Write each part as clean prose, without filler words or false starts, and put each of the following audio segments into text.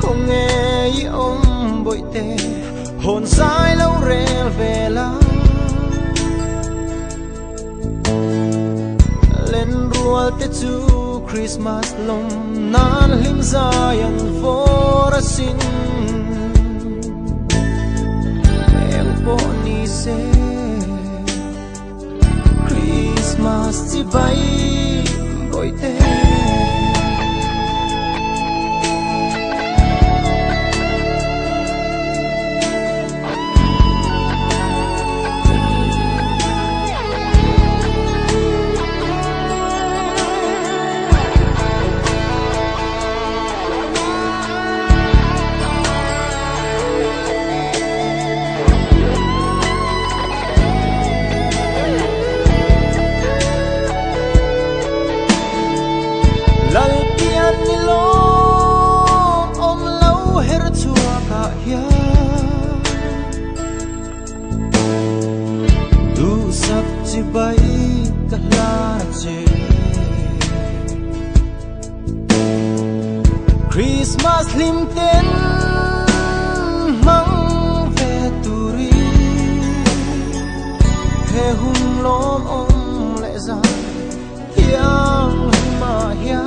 không nghe ý ông bội tê hồn dãi lâu rèl về lá lên rùa tết chu Krismas lom nan lim zayan vô ra xin em po ni se Krismas chỉ bay bội tê chỉ bay cả lá chè Krismas lim ten mang về turi he hung lom om lệ ra hiang mà hiang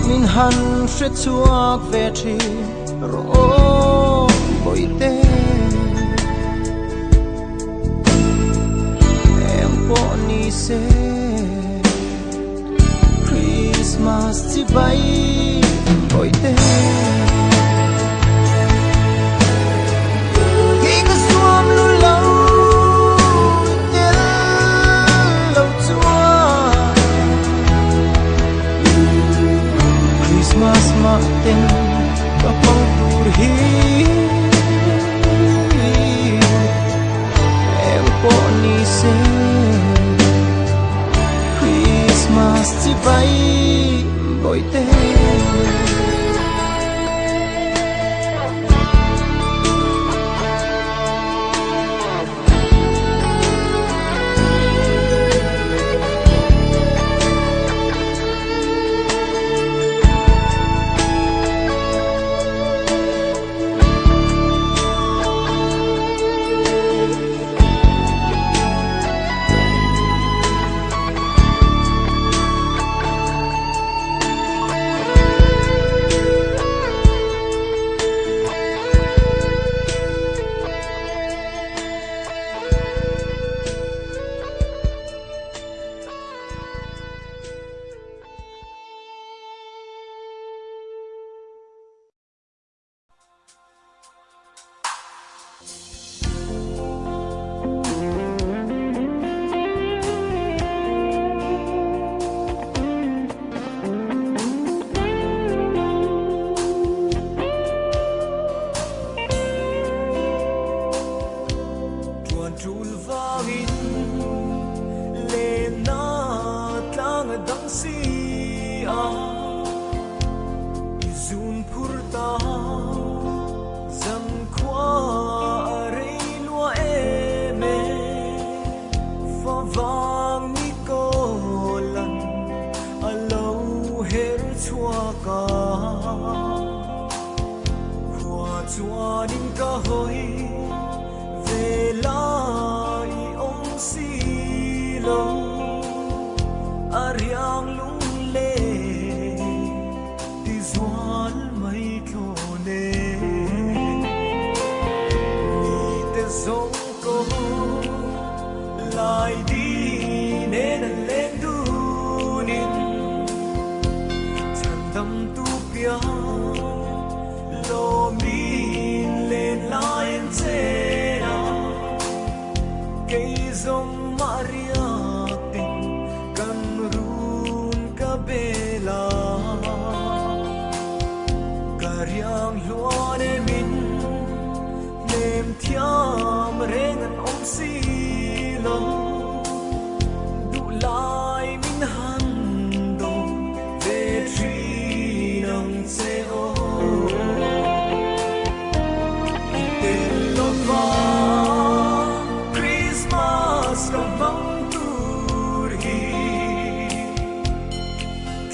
min han sẽ chuak về tri ro bội tê se Krismas chỉ bay bội tê khi có xuân lu lâu đến lâu chua Krismas mà tên và phong tur hi em po ni se Krismas chỉ bay bội tê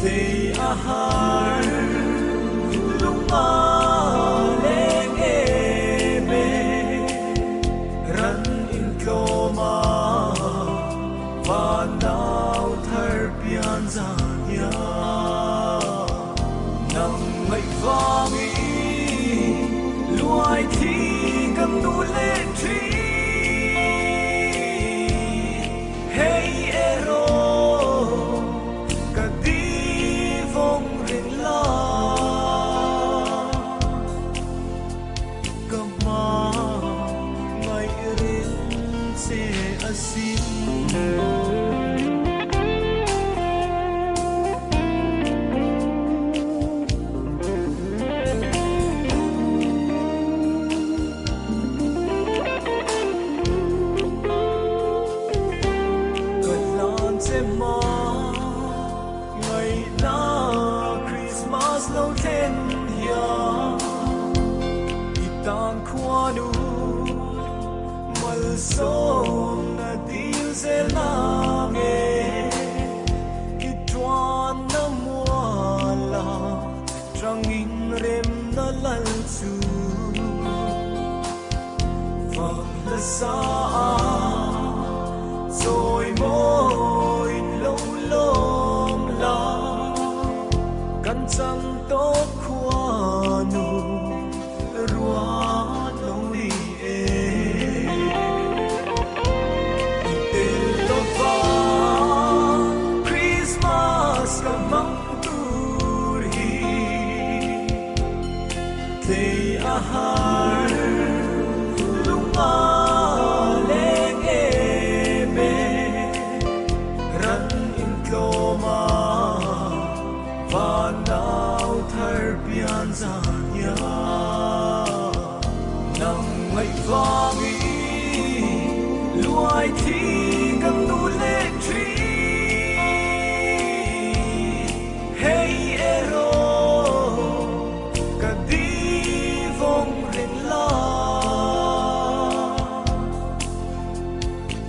thì ahar lung ma leng eme ran in kloma và nao thar pian zanya nang mai vangi luai thi kam nu le tri hey ero ka di vong rin la ka ma ngai rin se asin Krismas lâu thêm hiền, itang kuanu malsom na dil zelange, itwan na muala trangin rem na lalsu, vang la sa rồi môi lâu lom la căn trăng tốt khoa nụ rua lâu đi tên tốt va Christmas cả mong tu hi thì ahar lung ma leng eme ran in kloma và nao thar pian zanya nang mai vangi luai thi kam nu le tri hey ero ka di vong rin la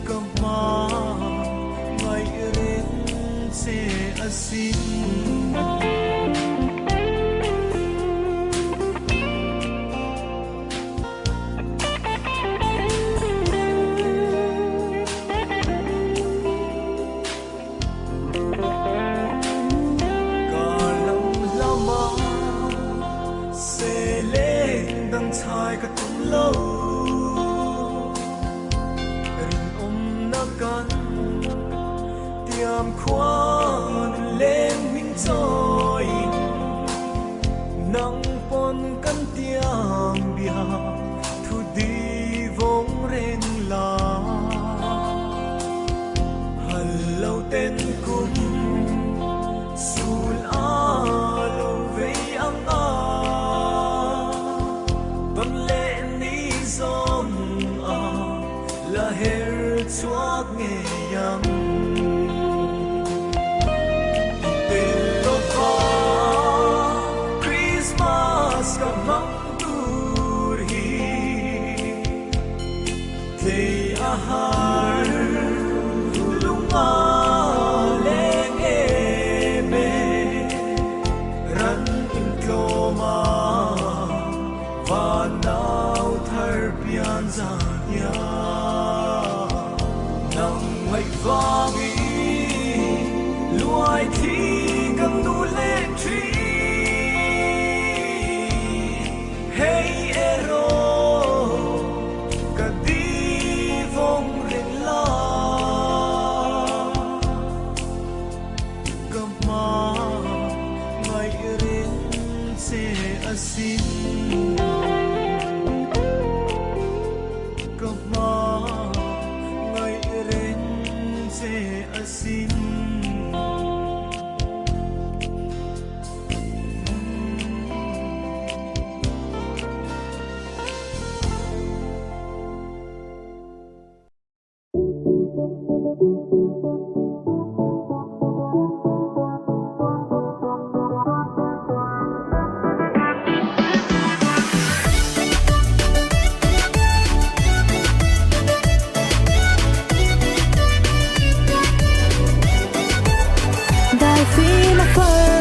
ka ma ngai rin se asin chai ka tum lo rin na kan tiam kwan leng minh choi nang pon kan tiam bia thu di vong ren la hallo ten kum sul a lo ve ang a la her chuak nge yang lo fa Christmas ka mang tur hi te ahar lung ma leng eme ran in kloma va nao thar pian zanya nang mai vangi luai thi kam nu le tri hey ero ka di vong rin la ka ma ngai rin se asin asin I feel a fire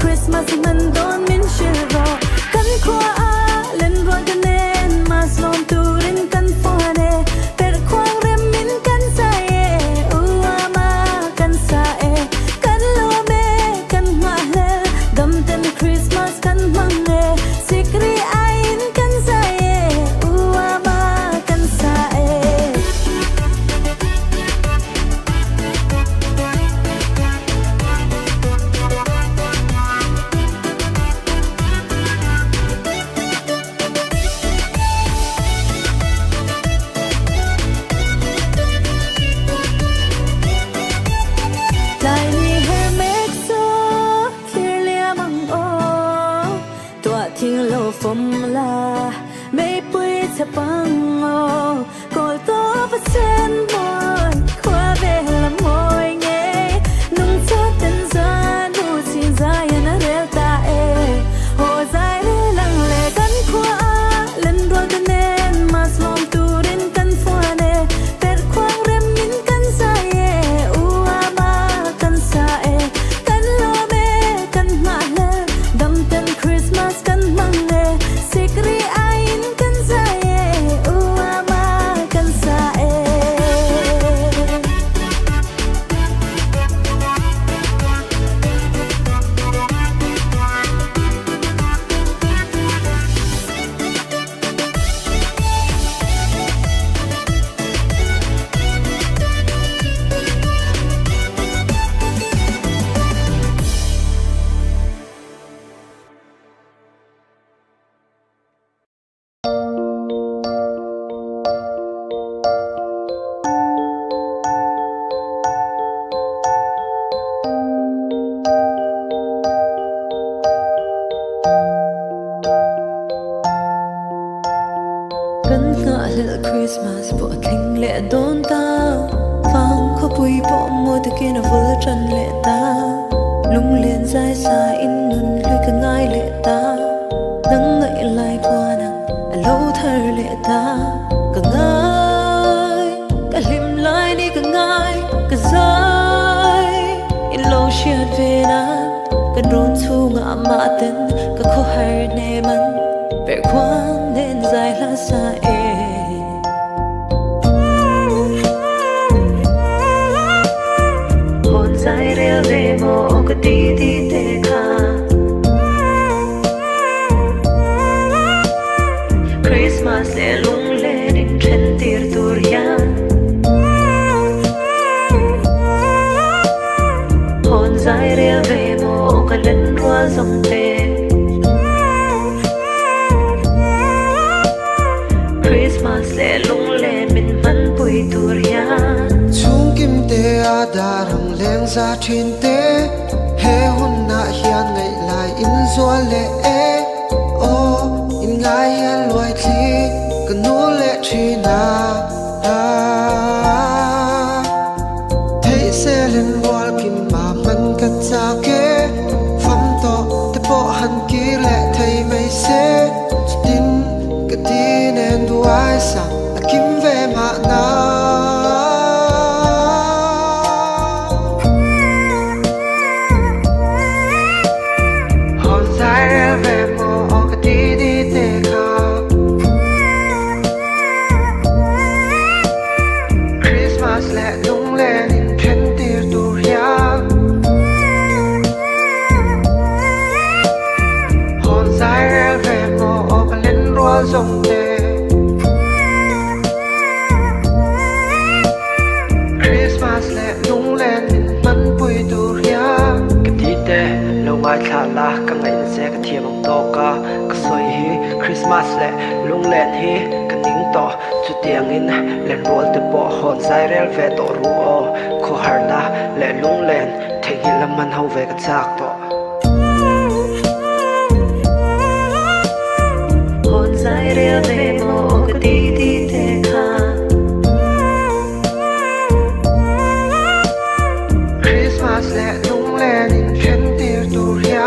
Krismas men don min shiro kan kwa len ro ganen mas lom turin kan fone per kwang rem min kan sae uama kan sae kan lo me kan mahle dam ten Krismas kan mange sikri ain kan sae uama kan saeทิ้งโลฟมลาไม่ปุยจะปังโอก็ตัวประเซนบอยขวาเบลมอยเงนุ่งเธอเต้นซาดูชินใจยันเรียลตาเอโอใจเรื่ลังเลกันขวาเล่นรัวกันเน้นมาสลอมตูรินกันฟัวเนเป็ดควางเรมมินกันใจอูอามากันใจกันโลเมกันมาเลดำเต้นคริสต์มาสกันSikri ain kan sae uama kan sae Gần ngã lệ Christmas bộ thình lệ đón ta vang khó bùi bộ mùa từ kia nó vỡ trần lệ ta lung liền dài xa in ngân lưới cả ngai lệ ta nắng ngậy lại qua nắng lâu thở lệ ta cả ngai cả lim lại đi cả ngai cả dài in lâu chiết về nát cả đốn thu ngã mã tên cả khó hài nề mắn vẻ khoan nên dài lá xa hồn dài rêu về mô cái tí tí tê kha Christmas sẽ lung lên in trên tir turia hồn dài rêu về mô cái lên rua dòng tê Christmas sẽ lung lên mình vẫn bùi turia chung kim te a darang leng za thin te he hun na hian ngai lai in zua le e o in ngai hian loi thi kan nu le thi na thei se len wal kim ma man ka cha ke fam to te po han ki le thei mai se tin ka tin en duai sa kim ve ma na dòng tê Christmas lệ lung lên mình mắn bùi tu ria cái tí tê lâu ngày thả la cả ngày sẽ cái thiệp bằng to ca cái soi hi Christmas lệ lung lên hi cái nín to chú tiếng in lên roll từ bỏ hồn dài rel về tổ ruo khó hở la lệ lung lên thành hi làm man hậu về cái xác to dài rêu về mô cái tí tí tê kha Christmas lệ lung lên in trên tir turia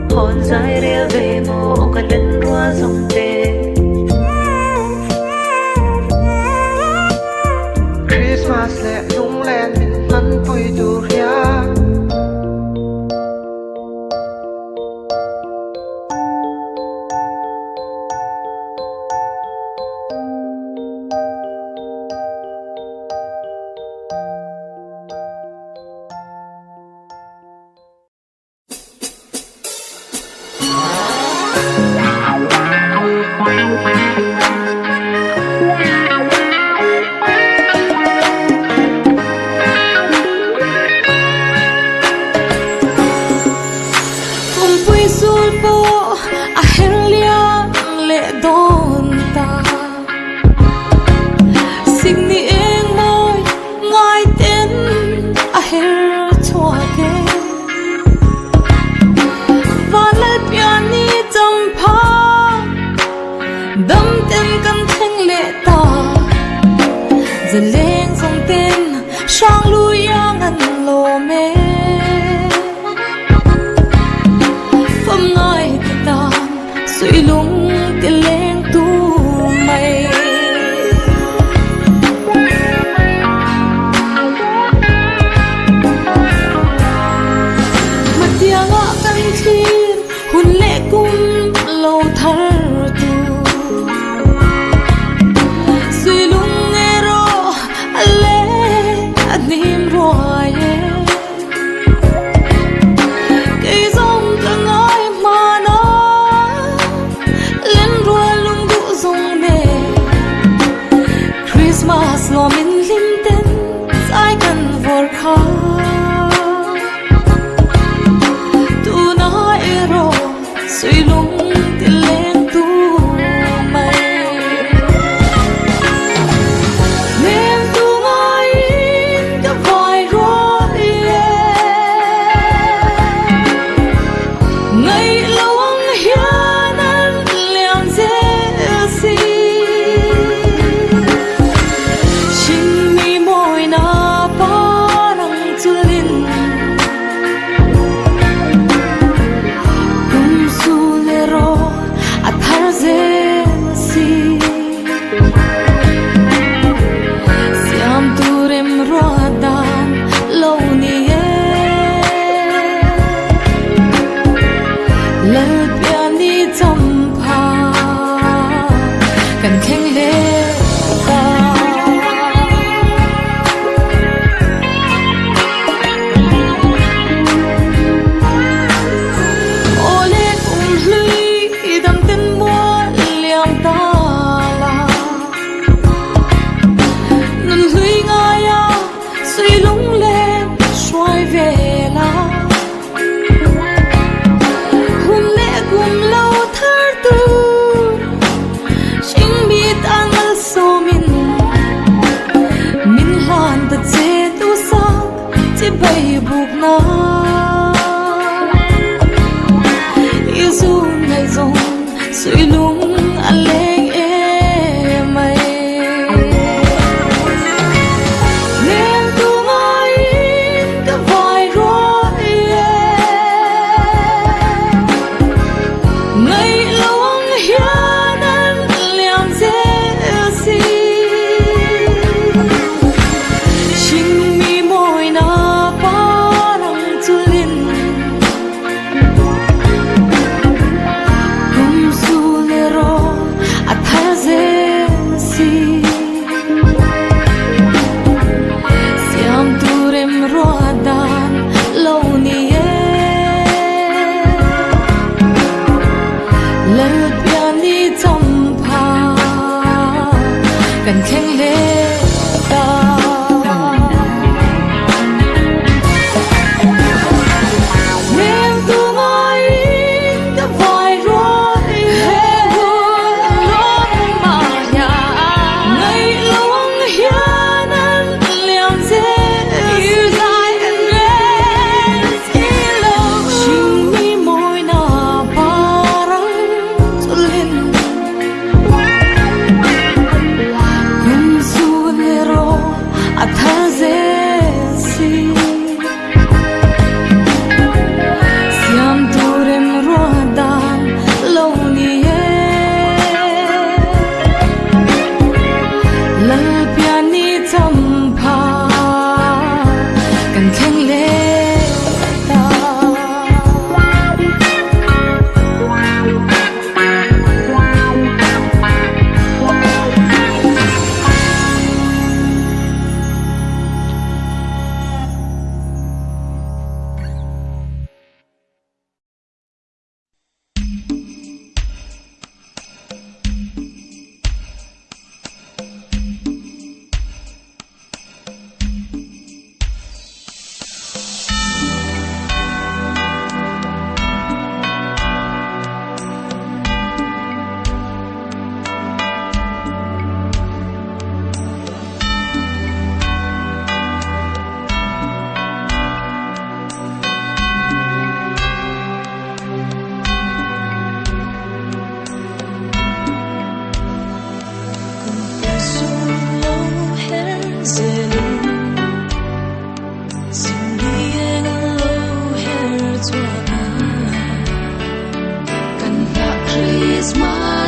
hồn dài rêu về mô cái lên rua dòng tê giờ Lengzem tên sang lui ngăn lô mê phẩm ngài thì tàn suy lung tiền lên tu mày mà tia ngã căn thiên hun lệ cung lâu thar tu suy lung nim roye cây dòng từng ai mà nó lên rùa lung đủ dòng nề Krismas lo min lim tên ai cần vội khá tu nói rồi suy lung tiền lên tu bay buộc na Mizo ngày dòng suy lung anh lên em mày nên tu mai cả vài rồi ngày lâu hiền anh làm dễ gì chính mi môi na Let it be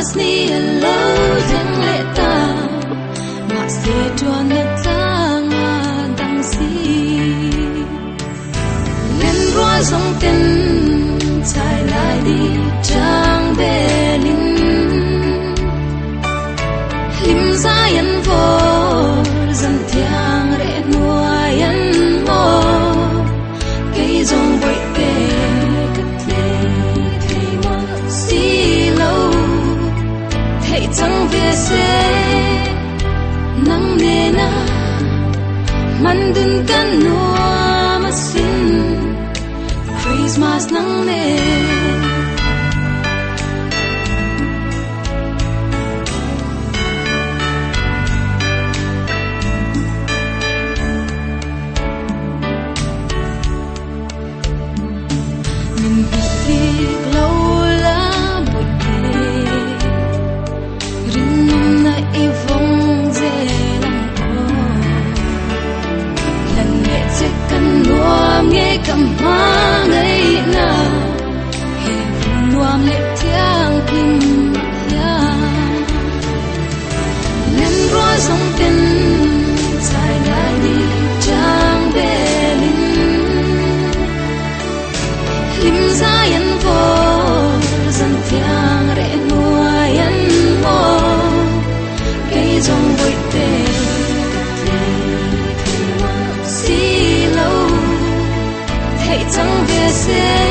Christmas ni hello deng le ta ma se tuan na tang dang si len roi song ten chai lai đi trang be lin lim za yan vô dân thiang re nuai yan mo cây dòng vội kề cất lê thầy mo si lâu thầy chẳng về xe nắng nề na man dun kan nua ma sin Christmas nang nề cầm hoa ngây na hè vùng nuam lệ thiang kim ya nên roi sông tin dài lại đi trang bê linh lim ra yên vô dân thiang rẽ nuôi yên mô cây dòng vội tê chẳng về xe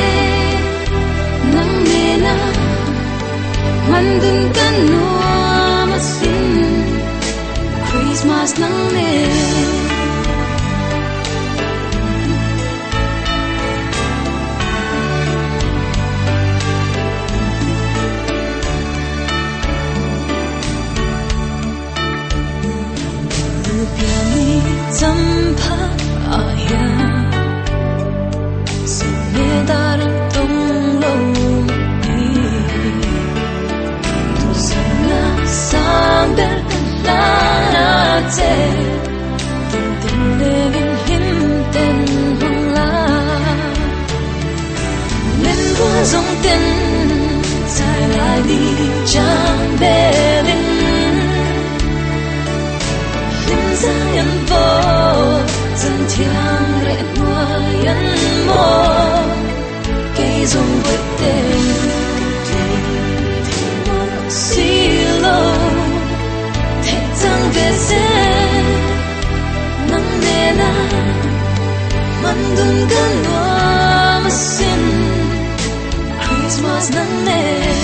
nắng nề na man dun kan nuo ma sin Christmas nắng nề piani chăm pha aya darang tung lâu đi tu sana sang der la na che tin tin devin him ten hong la lên qua dòng tên dài lại đi trang bê linh lim ra yên vô dân thiang rẽ hoa yên mô cây dòng vội tê xí lâu thầy chẳng về xe nắng nề na man dun kan nuo ma sin Christmas nắng nề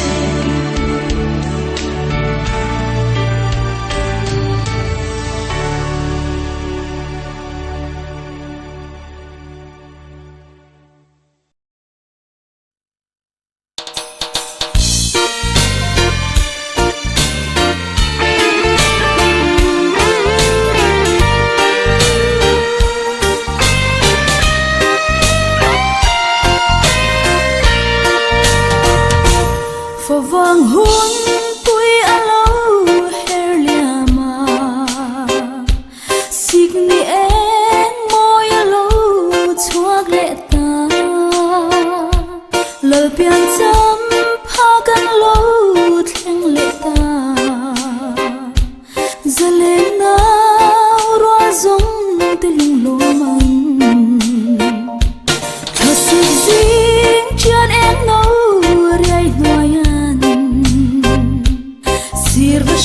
vang huống tuổi alo her liama signi em môi alo chuak lệ ta lời bian chấm pha kan lo theng lệ ta giờ lên nào roa giống tê lung lô man thật sự riêng chân em nấu rây noya Sirva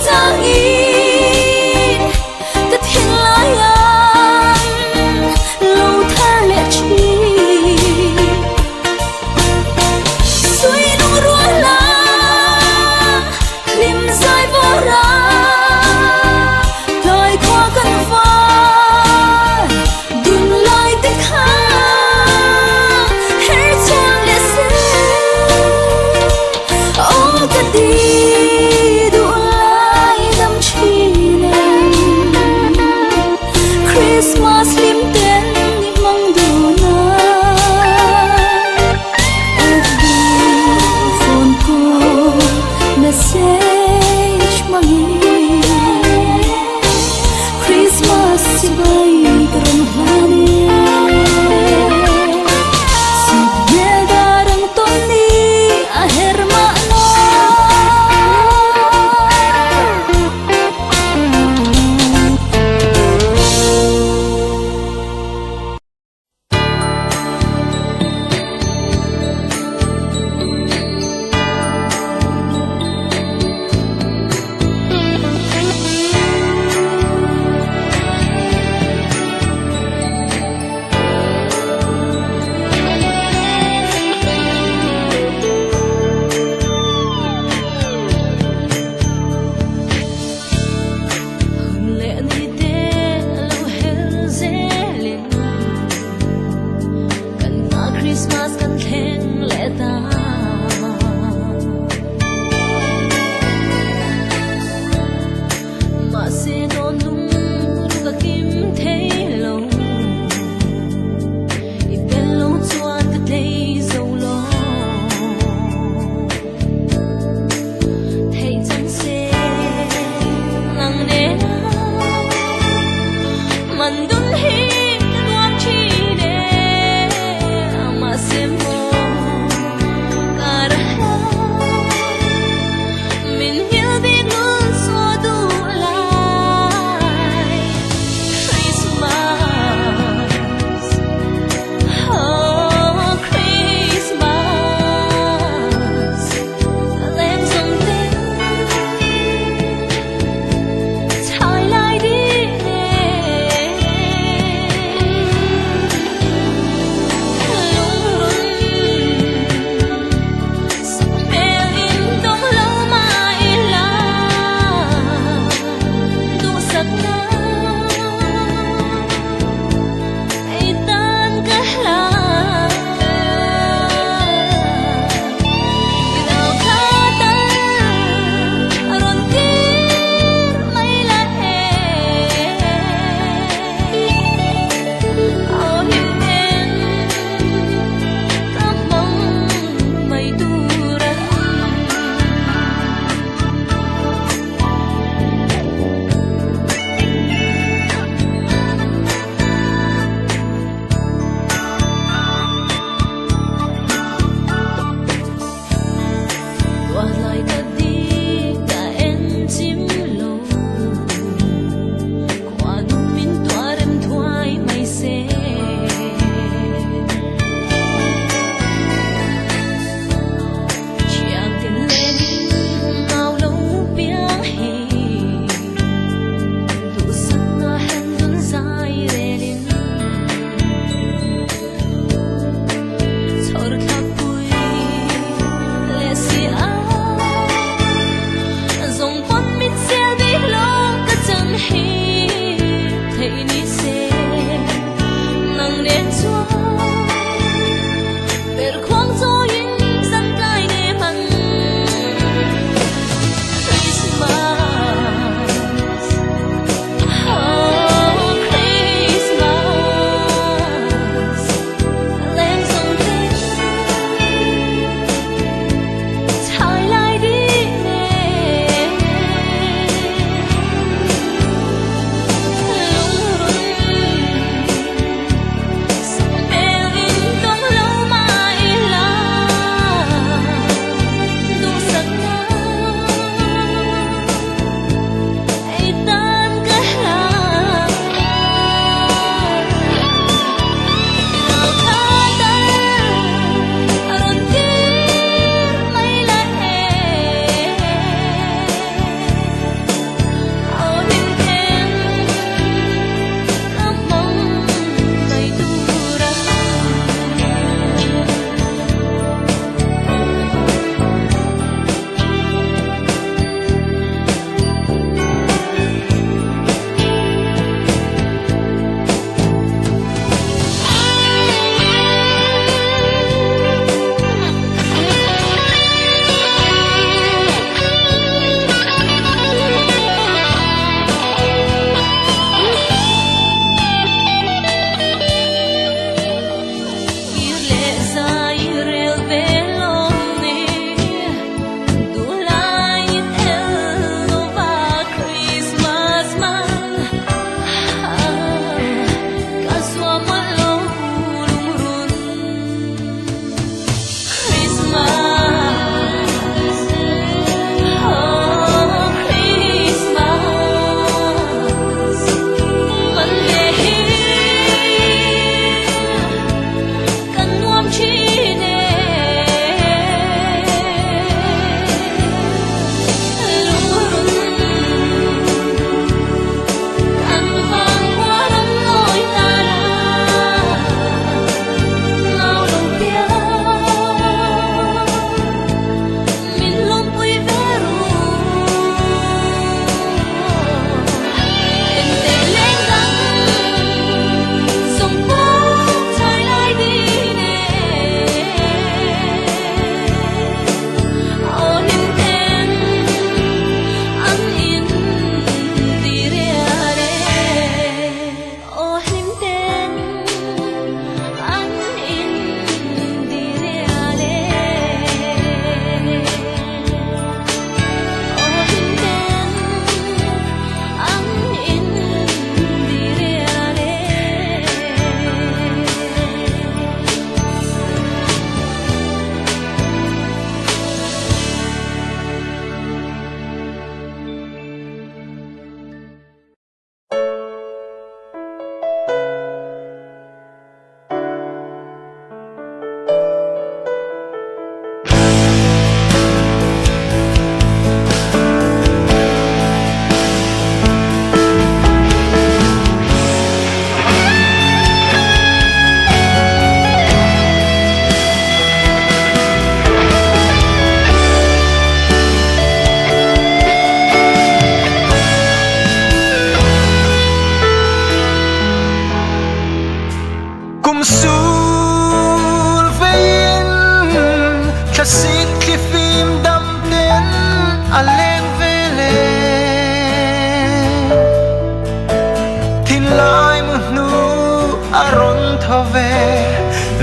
trang in tất thiên lai an lâu thar lệ chi suy nung rua la lim dài vô ra lời qua căn vai đun lại tích ha hết chân lệ sẽ ô cái đi đủ lại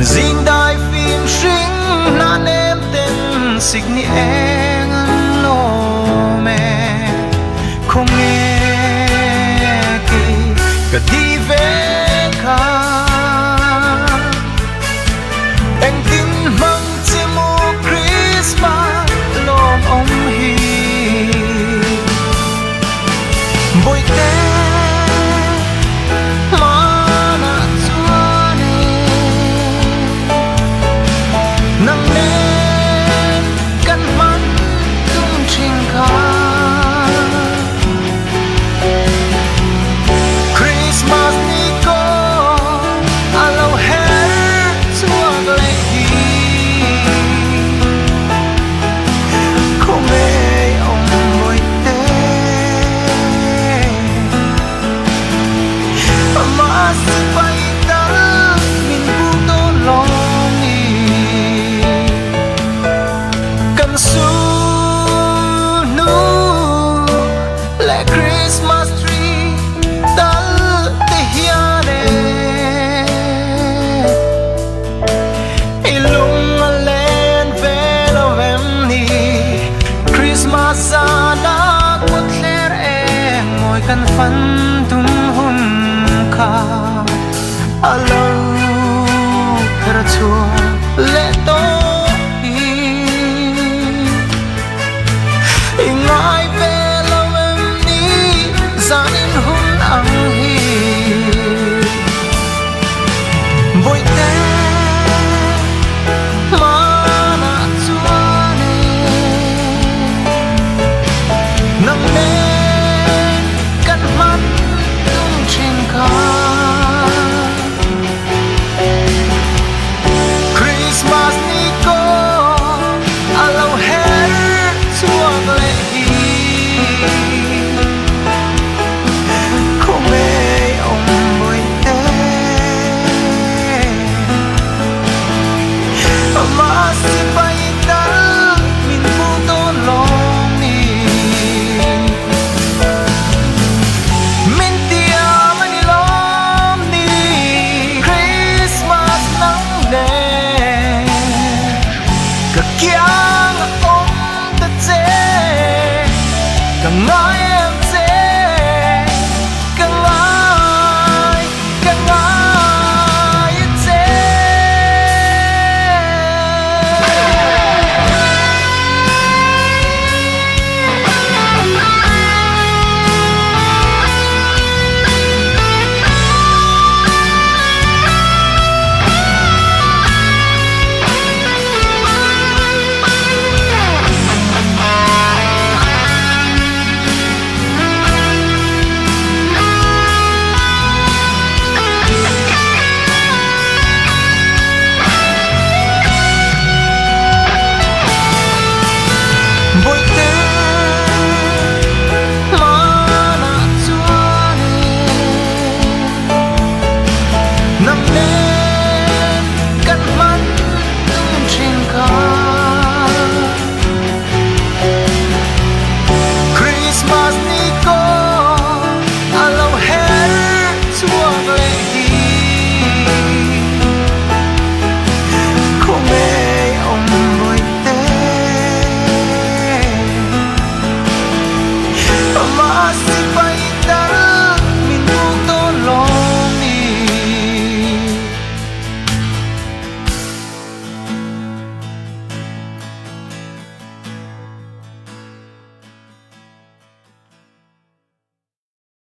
Zin dai phim sinh nan em tên xích ni em lo mẹ không nghe kỳ cả đi về cả anh tin mong chỉ một Christmas lo ông hi bồi tê Christmas tree dal te hiane ilung alen velovem ni Christmas ana kutler eng moi kan fan tum hun kha alo per chua le to